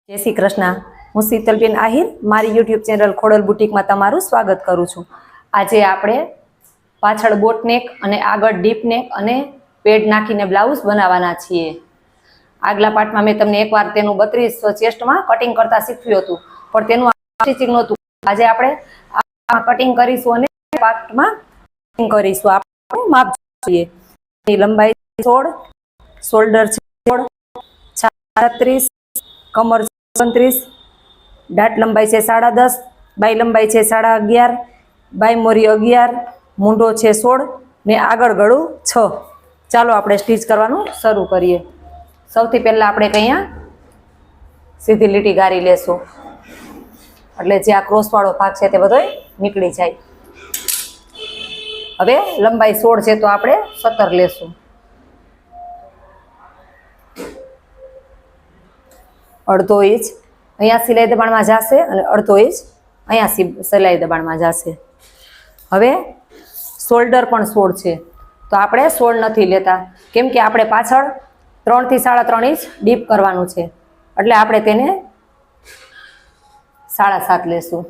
जय श्री कृष्ण। हूँ शीतलबेन आहिर मारी यूट्यूब चेनल खोडल बुटीक में तमारू स्वागत करूँ छूँ। आजे आपणे पाछळ बोटनेक अने आगळ डीपनेक अने पेड नाखीने ब्लाउज बनाववाना छीए। आगला पार्टमां मैं तमने एकवार तेनुं 32 चेस्टमां कटिंग करता शीखव्युं हतुं, पण तेनुं स्टिचिंग नहोतुं। आजे आपणे आ कटिंग करीशुं अने पार्टमां कटिंग करीशुं। आपणे माप जोईए। लंबाई 16, शोल्डर 16, 36, कमर 29, डाट लंबाई है 10.5, बाई लंबाई है 11.5, बाई मोरी 11, मूंढो है 16 ने आगळ गळुं 6। चालो आपणे स्टीच करवानुं शरू करीए। सौथी पहेला आपणे कहींया सीधी લીટી गारी लेशुं એટલે જે આ ક્રોસ વાળો ભાગ છે તે બધોય નીકળી જાય। હવે લંબાઈ 16 છે તો આપણે 17 લેશું। અડધો ઇંચ અહીંયા સિલાઈ દબાણમાં જશે અને અડધો ઇંચ અહીંયા સિલાઈ દબાણમાં જશે। હવે શોલ્ડર પણ 16 છે તો આપણે 16 નથી લેતા, કેમ કે આપણે પાછળ 3 થી 3.5 ઇંચ ડીપ કરવાનું છે, એટલે આપણે તેને 7.5 લેશું।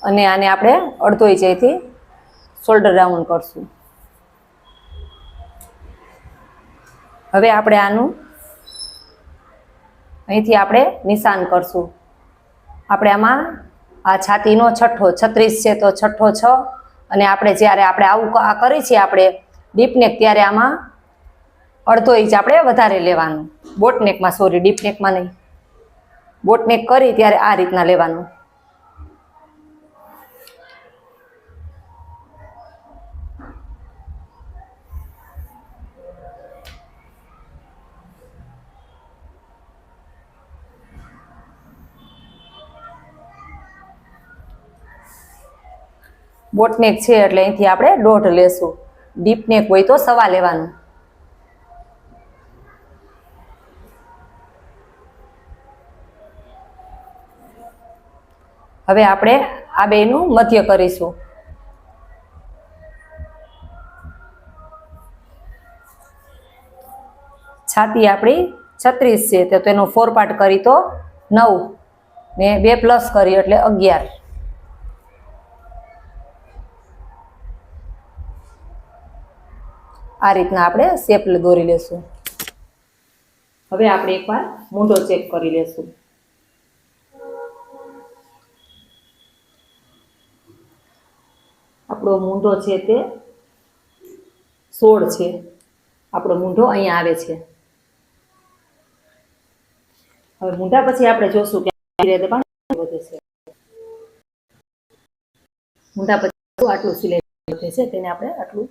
અને આને આપણે અડધો ઇંચ અહીંથી શોલ્ડર ડાઉન કરશું। હવે આપણે આનું અહીંથી આપણે નિશાન કરશું। આપણે આમાં આ છાતીનો છઠ્ઠો 36 છે તો છઠ્ઠો 6, અને આપણે જ્યારે આપણે આવું આ કરી છીએ આપણે ડીપનેક ત્યારે આમાં અડધો ઇંચ આપણે વધારે લેવાનું। બોટનેકમાં સોરી ડીપનેકમાં નહીં, બોટનેક કરી ત્યારે આ રીતના લેવાનું। બોટનેક છે એટલે અહીંથી આપણે 1.5 લેશું, ડીપનેક હોય તો 1.25 લેવાનું। હવે આપણે આ બેનું મધ્ય કરીશું। છાતી આપણી 36 છે તો તેનો 4 પાર્ટ કરી તો 9 ને 2 પ્લસ કરી એટલે 11। આ રીતના આપણે શેપ દોરી લેશું। હવે આપણે એકવાર મૂંઢો ચેક કરી લેશું। આપણો મૂંઢો છે તે 16 છે, આપણો મૂંઢો અહીંયા આવે છે। હવે મૂંઢા પછી આપણે જોશું કે દબાણ વધે છે। મૂંઢા પછી આટલું સિલાઈ વધે છે તેને આપણે આટલું।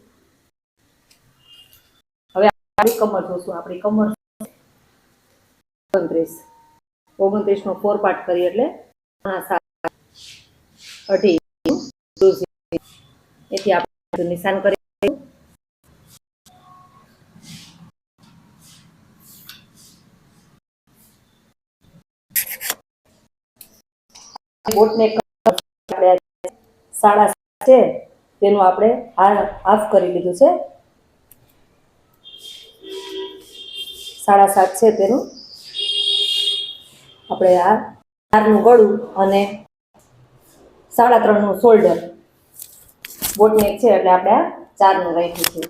હવે આપણી કમર જોશું। આપણી કમર 29 નો 4 પાર્ટ કરી એટલે 7.5 એથી આપણે નિશાન કરી બોટનેક 7.5 છે તેનું આપણે હાફ કરી લીધું છે। 7.5 છે તેનું આપણે આ 4નું ગળું અને 3.5 નું શોલ્ડર બોટનેક છે એટલે આપણે આ 4નું રાખ્યું છે।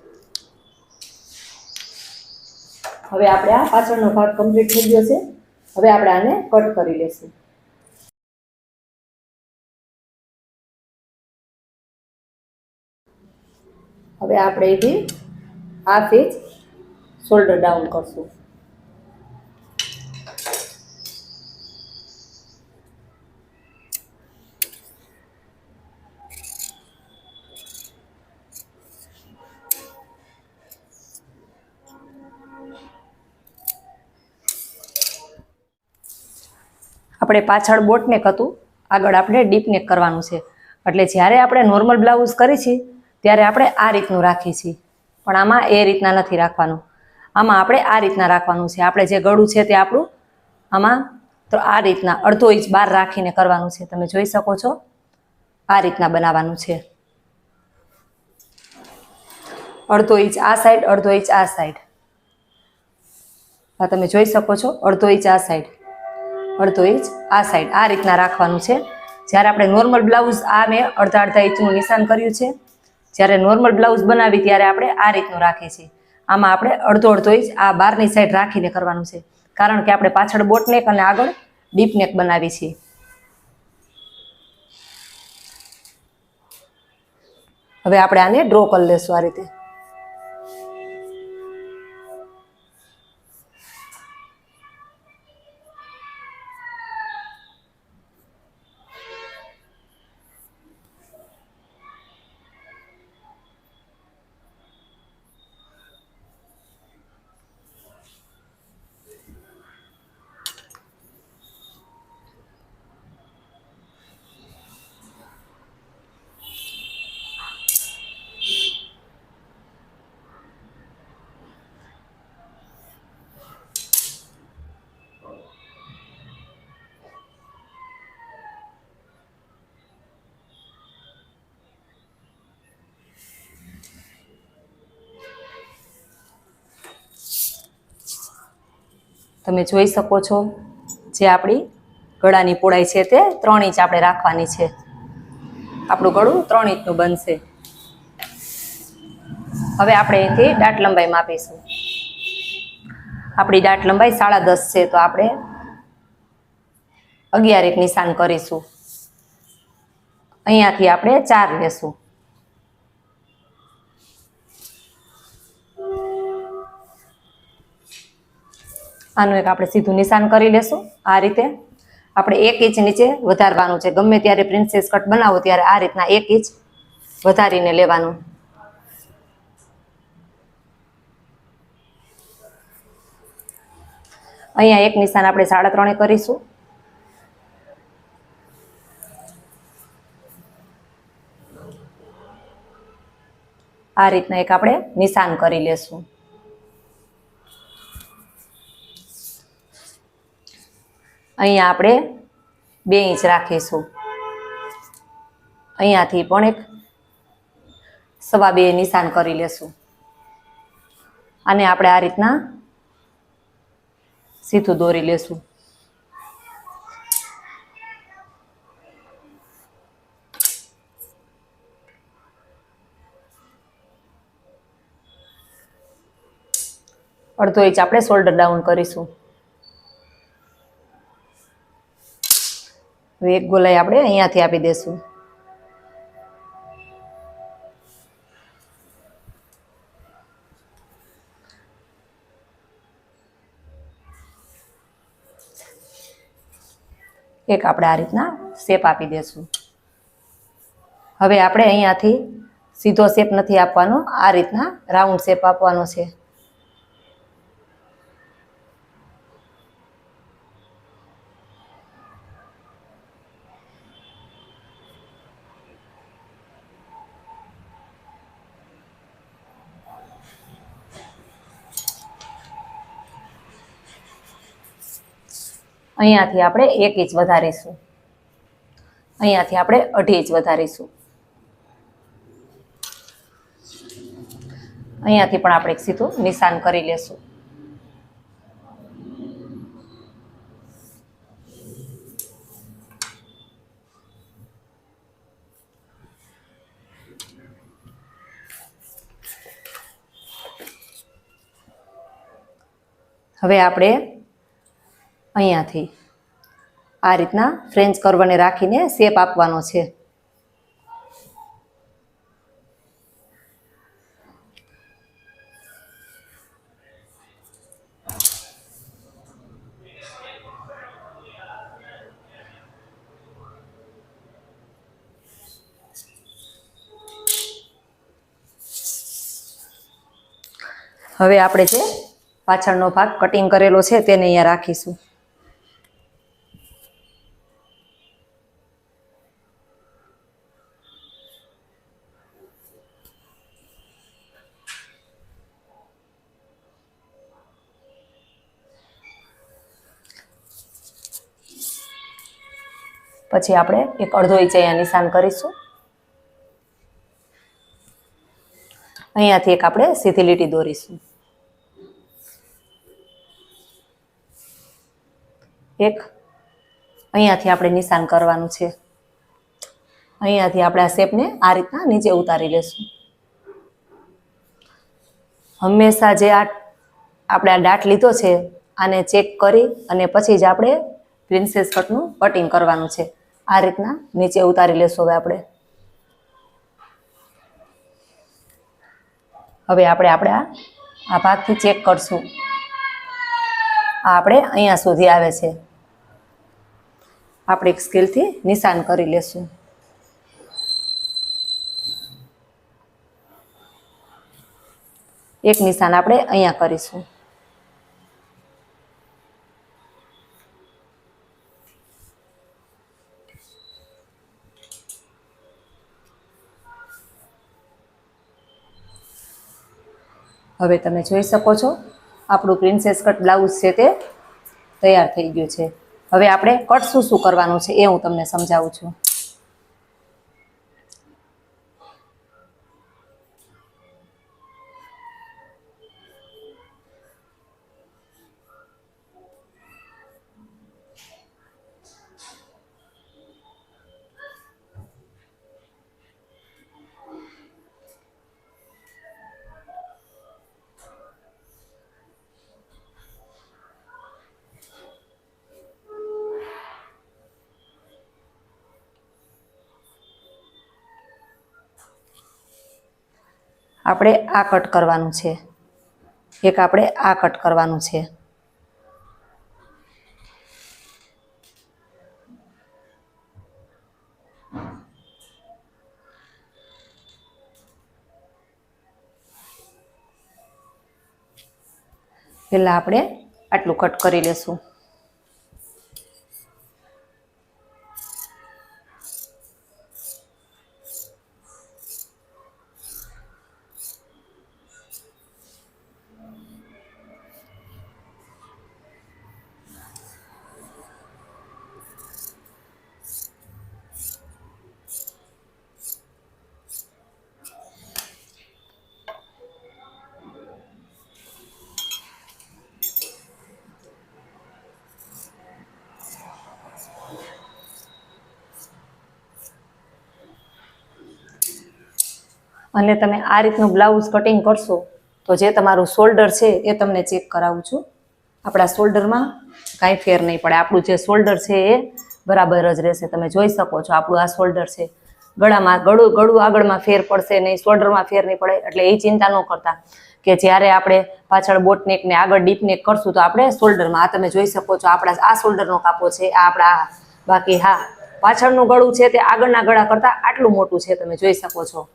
હવે આપણે આ પાછળનો ભાગ કમ્પ્લીટ થઈ ગયો છે। હવે આપણે આને કટ કરી લેશું। હવે આપણે અહીંથી 1/2 ઇંચ શોલ્ડર ડાઉન કરશું। આપણે પાછળ બોટનેક હતું, આગળ આપણે ડીપનેક કરવાનું છે, એટલે જ્યારે આપણે નોર્મલ બ્લાઉઝ કરી છીએ ત્યારે આપણે આ રીતનું રાખીએ છીએ, પણ આમાં એ રીતના નથી રાખવાનું। આમાં આપણે આ રીતના રાખવાનું છે। આપણે જે ગળું છે તે આપણું આમાં તો આ રીતના અડધો ઇંચ બહાર રાખીને કરવાનું છે। તમે જોઈ શકો છો આ રીતના બનાવવાનું છે। અડધો ઇંચ આ સાઈડ, અડધો ઇંચ આ સાઈડ. આ તમે જોઈ શકો છો, અડધો ઇંચ આ સાઈડ, અડધો ઇંચ આ સાઈડ. આ રીતના રાખવાનું છે. જ્યારે આપણે નોર્મલ બ્લાઉઝ આ મેં અડધા અડધા ઇંચનું નિશાન કર્યું છે. જ્યારે નોર્મલ બ્લાઉઝ બનાવી ત્યારે આપણે આ રીતનું રાખીએ છીએ. આમાં આપણે અડધો અડધો ઇંચ આ બહારની સાઈડ રાખીને કરવાનું છે, કારણ કે આપણે પાછળ બોટ નેક અને આગળ ડીપ નેક બનાવી છીએ. હવે આપણે આને ડ્રો કરી લેશું આ રીતે. તમે જોઈ શકો છો, જે આપણી ગળાની પહોળાઈ છે તે 3 ઇંચ આપણે રાખવાની છે. આપણું ગળું 3 ઇંચનું બનશે. હવે આપણે અહીંથી દાંત લંબાઈ માપીશું. આપણી દાંત લંબાઈ 10.5 છે, તો આપણે 11 એક નિશાન કરીશું. અહીંયાથી આપણે 4 લેશું. આનું એક આપણે સીધું નિશાન કરી લેશું. આ રીતે આપણે 1 ઇંચ નીચે વધારવાનું છે. ગમે ત્યારે પ્રિન્સેસ કટ બનાવો ત્યારે આ રીતના 1 ઇંચ વધારીને લેવાનું. અહીંયા એક નિશાન આપણે 3.5 કરીશું. આ રીતના એક આપણે નિશાન કરી લેશું. અહીંયા આપણે 2 ઇંચ રાખીશું. અહીંયાથી પણ એક 2.25 નિશાન કરી લેશું. આને આપણે આ રીતના સીધું દોરી લેશું. અડધો ઇંચ આપણે શોલ્ડર ડાઉન કરીશું. હવે એક ગોલાઈ આપણે અહીંયાથી આપી દેશું. એક આપણે આ રીતના શેપ આપી દેશું. હવે આપણે અહીંયાથી સીધો શેપ નથી આપવાનો, આ રીતના રાઉન્ડ શેપ આપવાનો છે. અહીંયાથી આપણે 1 ઇંચ વધારીશું. અહીંયાથી આપણે 2.5 ઇંચ વધારીશું. અહીંયાથી પણ આપણે એક સીધું નિશાન કરી લેશું. હવે આપણે અહીંયાથી આ રીતના ફ્રેન્ચ કર્વને રાખીને શેપ આપવાનો છે. હવે આપણે જે પાછળનો ભાગ કટિંગ કરેલો છે તેને અહીંયા રાખીશું. પછી આપણે એક 1/2 ઇંચ અહીંયા નિશાન કરીશું. અહીંયાથી એક આપણે સીધી લીટી દોરીશું, એક અહીંયાથી આપણે નિશાન કરવાનું છે, અહીંયાથી આપણે આ શેપને આ રીતના નીચે ઉતારી લેશું. હંમેશા જે આપણે આ ડાટ લીધો છે આને ચેક કરી અને પછી જ આપણે પ્રિન્સેસ કટનું કટિંગ કરવાનું છે. આ રીતના નીચે ઉતારી લેશું. હવે આપણે આ ભાગથી ચેક કરશું. આ આપણે અહીંયા સુધી આવે છે, આપણે એક સ્કેલથી નિશાન કરી લેશું. એક નિશાન આપણે અહીંયા કરીશું. હવે તમે જોઈ શકો છો આપણું પ્રિન્સેસ કટ બ્લાઉઝ છે તે તૈયાર થઈ ગયું છે. હવે આપણે કટ શું કરવાનું છે એ હું તમને સમજાવું છું. આપણે આ કટ કરવાનું છે, એક આપણે આ કટ કરવાનું છે. પહેલા આપણે આટલું કટ કરી લેશું. અને તમે આ રીતનું બ્લાઉઝ કટિંગ કરશો તો જે તમારું શોલ્ડર છે એ તમને ચેક કરાવું છું. આપણા શોલ્ડરમાં કાંઈ ફેર નહીં પડે, આપણું જે શોલ્ડર છે એ બરાબર જ રહેશે. તમે જોઈ શકો છો આપણું આ શોલ્ડર છે. ગળું આગળમાં ફેર પડશે નહીં, શોલ્ડરમાં ફેર નહીં પડે, એટલે એ ચિંતા ન કરતા કે જ્યારે આપણે પાછળ બોટ નેક ને આગળ ડીપ નેક કરશું તો આપણે શોલ્ડરમાં, આ તમે જોઈ શકો છો આપણા આ શોલ્ડરનો કાપો છે, આ આપણા બાકી હા પાછળનું ગળું છે તે આગળના ગળા કરતાં આટલું મોટું છે. તમે જોઈ શકો છો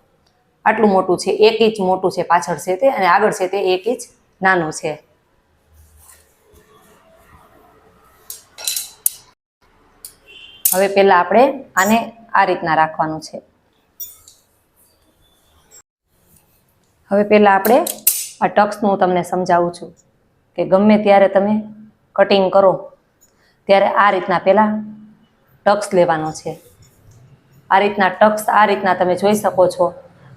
આટલું મોટું છે, 1 ઇંચ મોટું છે પાછળ છે તે, અને આગળ છે તે 1 ઇંચ નાનું છે. હવે પહેલા આપણે આને આ રીતના રાખવાનું છે. હવે પહેલા આપણે આ ટક્સનું હું તમને સમજાવું છું કે ગમે ત્યારે તમે કટિંગ કરો ત્યારે આ રીતના પહેલા ટક્સ લેવાનો છે. આ રીતના ટક્સ આ રીતના તમે જોઈ શકો છો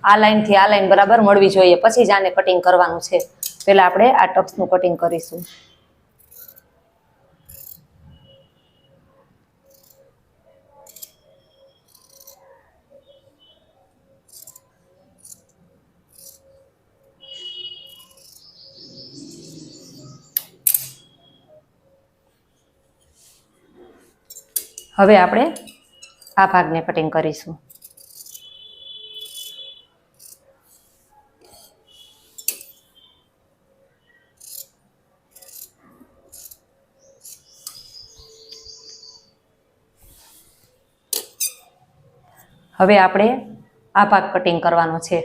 આ લાઈનથી આ લાઈન બરાબર મળવી જોઈએ, પછી જ આને કટિંગ કરવાનું છે. પહેલા આપણે આ ટક્સનું કટિંગ કરીશું. હવે આપણે આ ભાગને કટિંગ કરીશું. હવે આપણે આ ભાગ કટિંગ કરવાનો છે.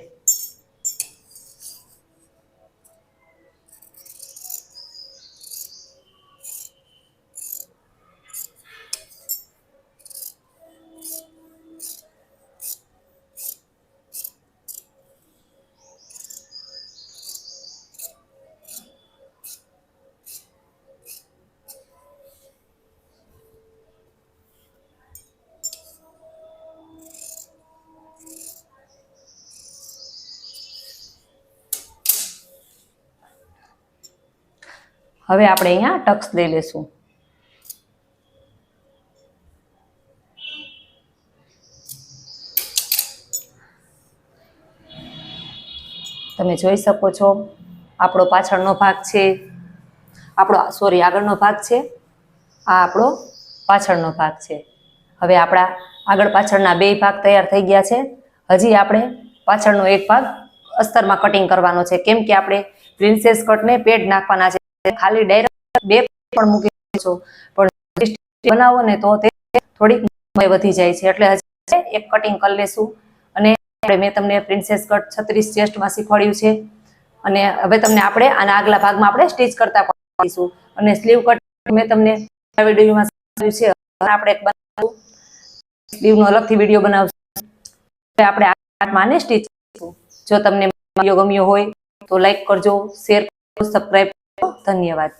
હવે આપણે અહીંયા ટક્સ લઈ લેશું. તમે જોઈ શકો છો આપણો પાછળનો ભાગ છે, આગળનો ભાગ છે, આ આપણો પાછળનો ભાગ છે. હવે આપણા આગળ પાછળના બે ભાગ તૈયાર થઈ ગયા છે. હજી આપણે પાછળનો એક ભાગ અસ્તરમાં કટિંગ કરવાનો છે, કેમ કે આપણે પ્રિન્સેસ કટને પેડ નાખવાના છે. ખાલી ડાયરેક્ટ બે પણ મૂકી છો, પણ બનાવો ને તો તે થોડીક સમય વધી જાય છે. એટલે હજી એક કટિંગ કરી લેશું. અને મેં તમને પ્રિન્સેસ કટ 36 ચેસ્ટમાં શીખવાડ્યું છે. અને હવે તમને આપણે આના આગલા ભાગમાં આપણે સ્ટીચ કરતા કરીશું. અને સ્લીવ કટ મેં તમને આ વિડીયોમાં શીખવાડ્યું છે. આપણે એક બનાવશું, સ્લીવનો અલગથી વિડીયો બનાવશું. આપણે આ પાર્ટમાં આને સ્ટીચ કરીશું. જો તમને વિડીયો ગમ્યો હોય તો લાઈક કરજો, શેર કરજો, સબસ્ક્રાઇબ કરજો. ધન્યવાદ.